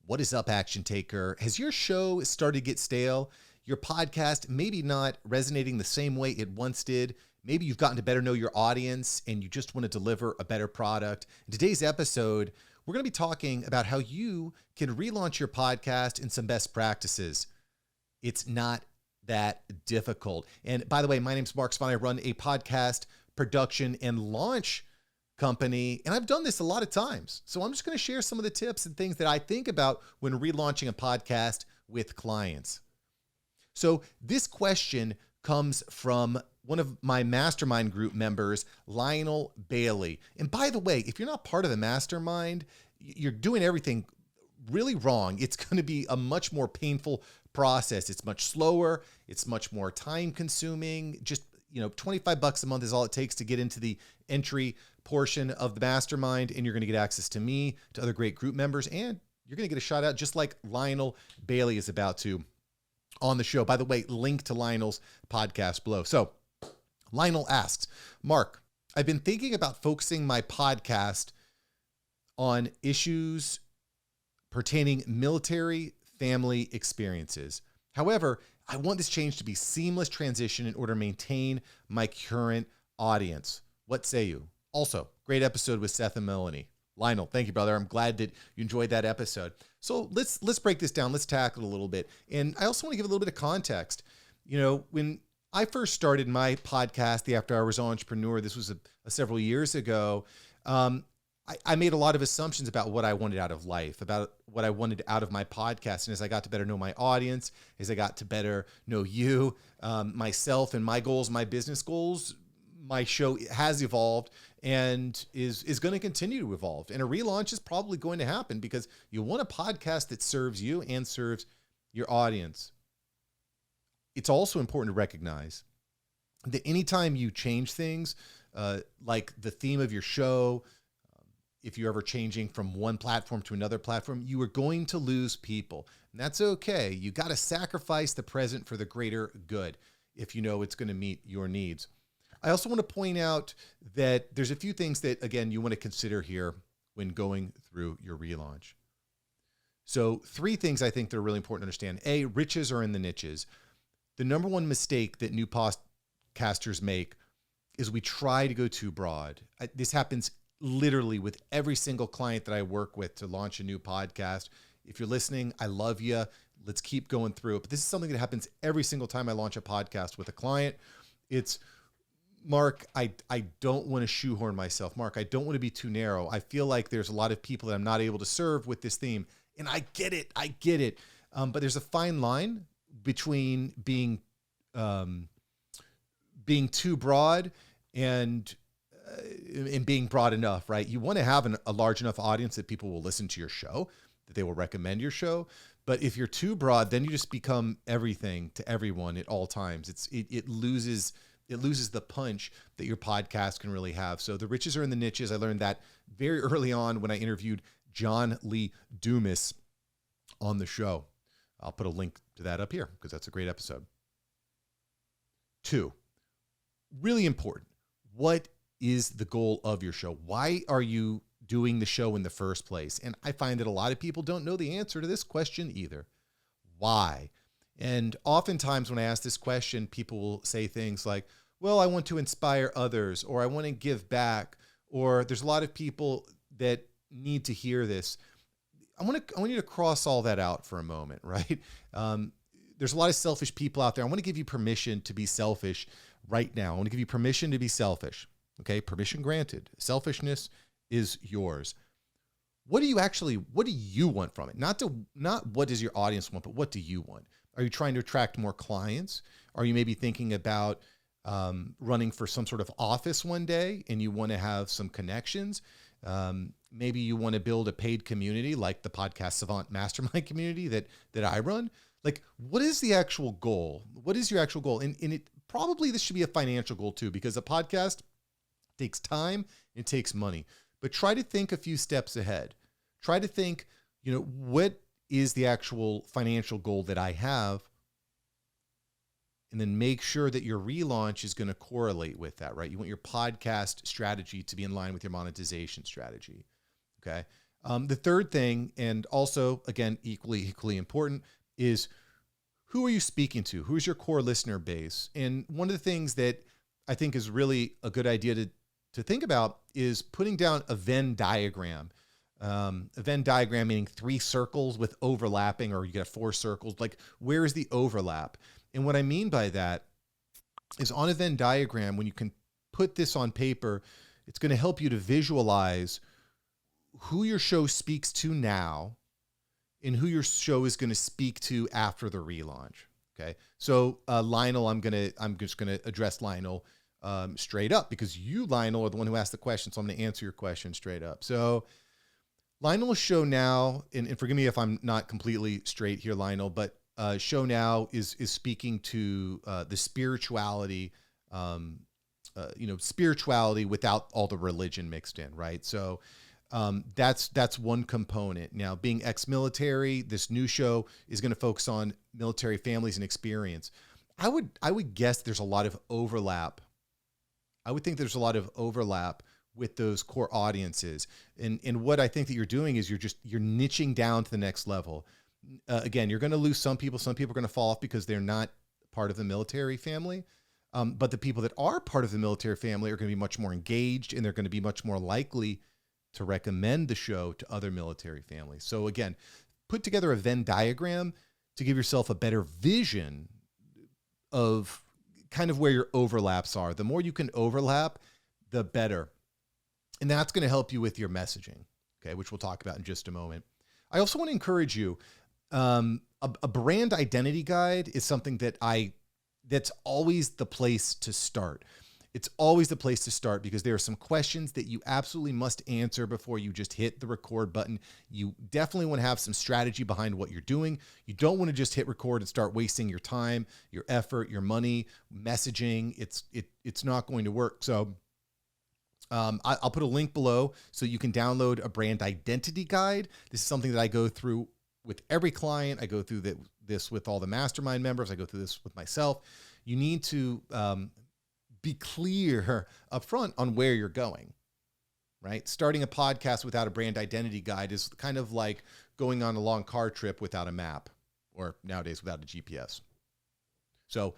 What is up, Action Taker? Has your show started to get stale? Your podcast maybe not resonating the same way it once did. Maybe you've gotten to better know your audience and you just want to deliver a better product. In today's episode, we're going to be talking about how you can relaunch your podcast and some best practices. It's not that difficult. And by the way, my name's Mark Savant. I run a podcast production and launch company, and I've done this a lot of times. So I'm just going to share some of the tips and things that I think about when relaunching a podcast with clients. So this question comes from one of my mastermind group members, Lionel Bailey. And by the way, if you're not part of the mastermind, you're doing everything really wrong. It's going to be a much more painful process. It's much slower. It's much more time consuming. Just, $25 a month is all it takes to get into the entry portion of the mastermind. And you're going to get access to me, to other great group members, and you're going to get a shout out just like Lionel Bailey is about to on the show. By the way, link to Lionel's podcast below. So Lionel asks, Mark, I've been thinking about focusing my podcast on issues pertaining military family experiences. However, I want this change to be seamless transition in order to maintain my current audience. What say you? Also, great episode with Seth and Melanie. Lionel, thank you, brother. I'm glad that you enjoyed that episode. So let's break this down. Let's tackle it a little bit. And I also want to give a little bit of context. When I first started my podcast, The After Hours Entrepreneur, this was several years ago, I made a lot of assumptions about what I wanted out of life, about what I wanted out of my podcast. And as I got to better know my audience, as I got to better know you, myself and my goals, my business goals, my show has evolved and is going to continue to evolve. And a relaunch is probably going to happen because you want a podcast that serves you and serves your audience. It's also important to recognize that anytime you change things, like the theme of your show, if you're ever changing from one platform to another platform, you are going to lose people. And that's okay. You got to sacrifice the present for the greater good if you know it's going to meet your needs. I also want to point out that there's a few things that, again, you want to consider here when going through your relaunch. So 3 things I think that are really important to understand. A, riches are in the niches. The number one mistake that new podcasters make is we try to go too broad. This happens literally with every single client that I work with to launch a new podcast. If you're listening, I love you. Let's keep going through it. But this is something that happens every single time I launch a podcast with a client. It's, Mark, I don't want to shoehorn myself. Mark, I don't want to be too narrow. I feel like there's a lot of people that I'm not able to serve with this theme. And I get it. But there's a fine line between being too broad and being broad enough, right? You want to have a large enough audience that people will listen to your show, that they will recommend your show. But if you're too broad, then you just become everything to everyone at all times. It loses the punch that your podcast can really have. So the riches are in the niches. I learned that very early on when I interviewed John Lee Dumas on the show. I'll put a link to that up here because that's a great episode. 2, really important. What is the goal of your show? Why are you doing the show in the first place? And I find that a lot of people don't know the answer to this question either. Why? And oftentimes when I ask this question, people will say things like, well, I want to inspire others, or I want to give back, or there's a lot of people that need to hear this. I want you to cross all that out for a moment, right? There's a lot of selfish people out there. I want to give you permission to be selfish right now. I want to give you permission to be selfish. Okay, permission granted. Selfishness is yours. What do you want from it? Not what does your audience want, but what do you want? Are you trying to attract more clients? Are you maybe thinking about running for some sort of office one day and you want to have some connections? Maybe you want to build a paid community like the Podcast Savant Mastermind community that I run. Like, what is the actual goal? What is your actual goal? And it probably this should be a financial goal too, because a podcast takes time, it takes money. But try to think a few steps ahead. Try to think, what is the actual financial goal that I have? And then make sure that your relaunch is going to correlate with that, right? You want your podcast strategy to be in line with your monetization strategy. Okay. The third thing, and also, again, equally important, is who are you speaking to? Who's your core listener base? And one of the things that I think is really a good idea to think about is putting down a Venn diagram. A Venn diagram meaning 3 circles with overlapping, or you get 4 circles. Like, where is the overlap? And what I mean by that is, on a Venn diagram, when you can put this on paper, it's going to help you to visualize who your show speaks to now and who your show is going to speak to after the relaunch. Okay. So, Lionel, I'm just going to address Lionel straight up, because you, Lionel, are the one who asked the question. So I'm going to answer your question straight up. So Lionel's show now, and forgive me if I'm not completely straight here, Lionel, but show now is speaking to the spirituality, spirituality without all the religion mixed in, right? So that's one component. Now, being ex-military, this new show is going to focus on military families and experience. I would guess there's a lot of overlap. I would think there's a lot of overlap with those core audiences. And what I think that you're doing is you're niching down to the next level. Again, you're going to lose some people. Some people are going to fall off because they're not part of the military family. But the people that are part of the military family are going to be much more engaged, and they're going to be much more likely to recommend the show to other military families. So again, put together a Venn diagram to give yourself a better vision of kind of where your overlaps are. The more you can overlap, the better. And that's going to help you with your messaging, okay, which we'll talk about in just a moment. I also want to encourage you, a brand identity guide is something that's always the place to start. It's always the place to start, because there are some questions that you absolutely must answer before you just hit the record button. You definitely want to have some strategy behind what you're doing. You don't want to just hit record and start wasting your time, your effort, your money, messaging. It's not going to work. So I'll put a link below so you can download a brand identity guide. This is something that I go through with every client. I go through this with all the mastermind members. I go through this with myself. You need to be clear up front on where you're going, right? Starting a podcast without a brand identity guide is kind of like going on a long car trip without a map, or nowadays without a GPS. So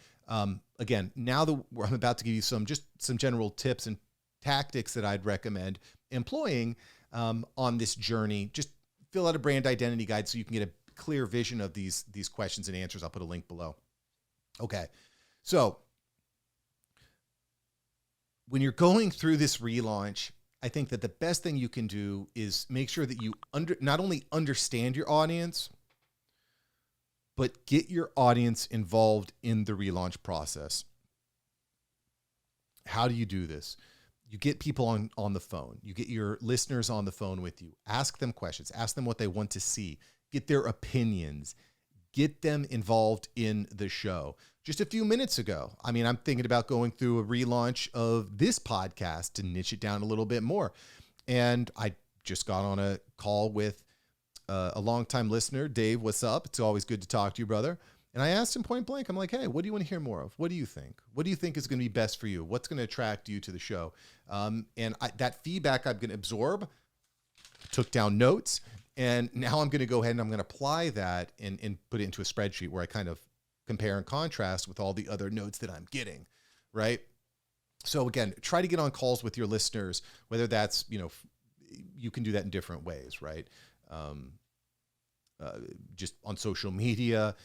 again, now that I'm about to give you some general tips and tactics that I'd recommend employing on this journey. Just fill out a brand identity guide so you can get a clear vision of these questions and answers. I'll put a link below. Okay. So when you're going through this relaunch, I think that the best thing you can do is make sure that you not only understand your audience, but get your audience involved in the relaunch process. How do you do this? You get people on the phone. You get your listeners on the phone with you. Ask them questions. Ask them what they want to see. Get their opinions. Get them involved in the show. Just a few minutes ago, I'm thinking about going through a relaunch of this podcast to niche it down a little bit more. And I just got on a call with a longtime listener. Dave, what's up? It's always good to talk to you, brother. And I asked him point blank, I'm like, hey, what do you want to hear more of? What do you think? What do you think is going to be best for you? What's going to attract you to the show? That feedback I'm going to absorb, took down notes, and now I'm going to go ahead and I'm going to apply that and put it into a spreadsheet where I kind of compare and contrast with all the other notes that I'm getting, right? So again, try to get on calls with your listeners, whether that's, you can do that in different ways, right? Just on social media,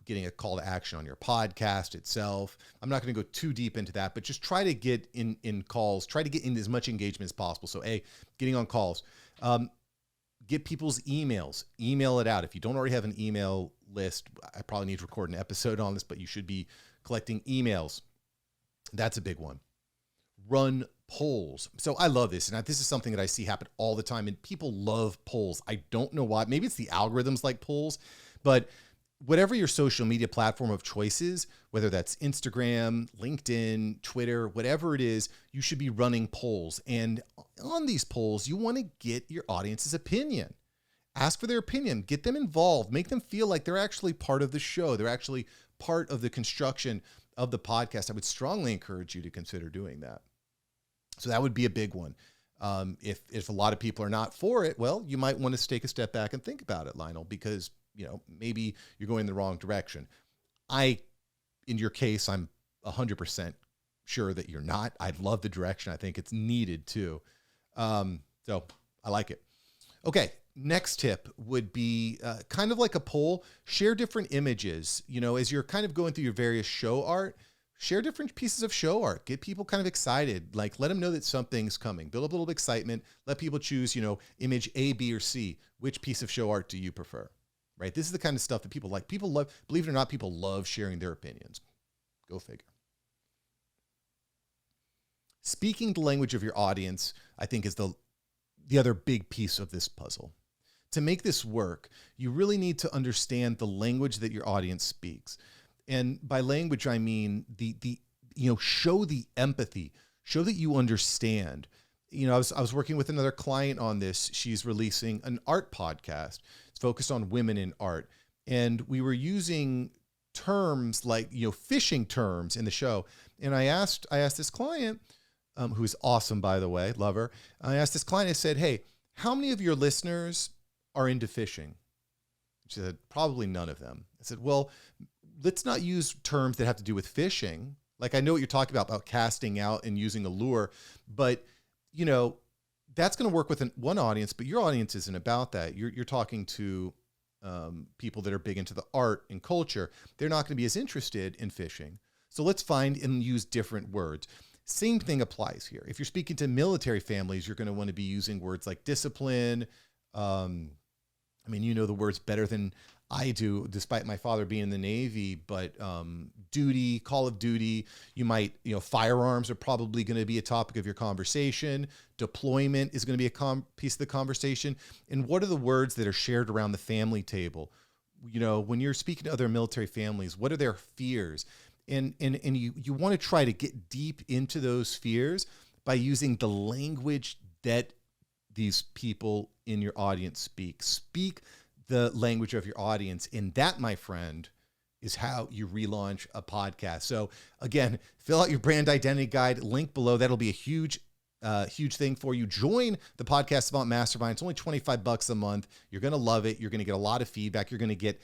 getting a call to action on your podcast itself. I'm not going to go too deep into that, but just try to get in calls, try to get in as much engagement as possible. So getting on calls, get people's emails, email it out. If you don't already have an email list, I probably need to record an episode on this, but you should be collecting emails. That's a big one. Run polls. So I love this. And this is something that I see happen all the time, and people love polls. I don't know why. Maybe it's the algorithms like polls, but whatever your social media platform of choice is, whether that's Instagram, LinkedIn, Twitter, whatever it is, you should be running polls. And on these polls, you want to get your audience's opinion. Ask for their opinion, get them involved, make them feel like they're actually part of the show. They're actually part of the construction of the podcast. I would strongly encourage you to consider doing that. So that would be a big one. If a lot of people are not for it, well, you might want to take a step back and think about it, Lionel, because, maybe you're going in the wrong direction. In your case, I'm 100% sure that you're not. I love the direction. I think it's needed too. So I like it. Okay. Next tip would be kind of like a poll. Share different images. As you're kind of going through your various show art, share different pieces of show art. Get people kind of excited. Like, let them know that something's coming. Build up a little excitement. Let people choose, image A, B, or C. Which piece of show art do you prefer? Right? This is the kind of stuff that people like. People love, believe it or not, people love sharing their opinions. Go figure. Speaking the language of your audience, I think, is the other big piece of this puzzle. To make this work, you really need to understand the language that your audience speaks. And by language, I mean show the empathy, show that you understand. I was working with another client on this. She's releasing an art podcast. It's focused on women in art. And we were using terms like, fishing terms in the show. And I asked this client, who's awesome, by the way, love her. I asked this client, I said, hey, how many of your listeners are into fishing? She said, probably none of them. I said, well, let's not use terms that have to do with fishing. Like, I know what you're talking about casting out and using a lure, but that's going to work with one audience, but your audience isn't about that. You're talking to people that are big into the art and culture. They're not going to be as interested in fishing. So let's find and use different words. Same thing applies here. If you're speaking to military families, you're going to want to be using words like discipline. The words better than I do, despite my father being in the Navy, but duty, call of duty, you might, firearms are probably going to be a topic of your conversation. Deployment is going to be a piece of the conversation. And what are the words that are shared around the family table? When you're speaking to other military families, what are their fears? And you want to try to get deep into those fears by using the language that these people in your audience speak. Speak the language of your audience. And that, my friend, is how you relaunch a podcast. So again, fill out your brand identity guide, link below. That'll be a huge thing for you. Join the Podcast Savant Mastermind. It's only $25 a month. You're going to love it. You're going to get a lot of feedback. You're going to get,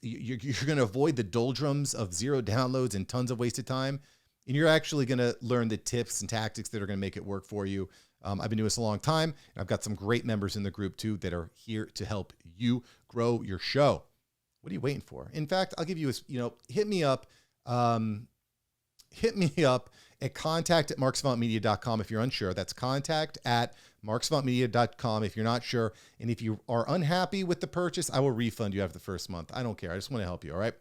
you're going to avoid the doldrums of 0 downloads and tons of wasted time. And you're actually going to learn the tips and tactics that are going to make it work for you. I've been doing this a long time, and I've got some great members in the group too that are here to help you grow your show. What are you waiting for? In fact, I'll give you hit me up at contact@marksavantmedia.com if you're unsure. That's contact@marksavantmedia.com if you're not sure. And if you are unhappy with the purchase, I will refund you after the first month. I don't care. I just want to help you. All right.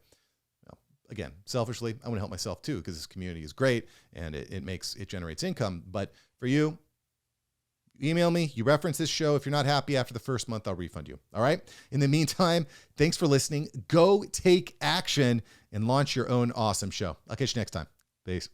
Again, selfishly, I want to help myself too, because this community is great and it generates income. But for you, email me, you reference this show. If you're not happy after the first month, I'll refund you. All right. In the meantime, thanks for listening. Go take action and launch your own awesome show. I'll catch you next time. Peace.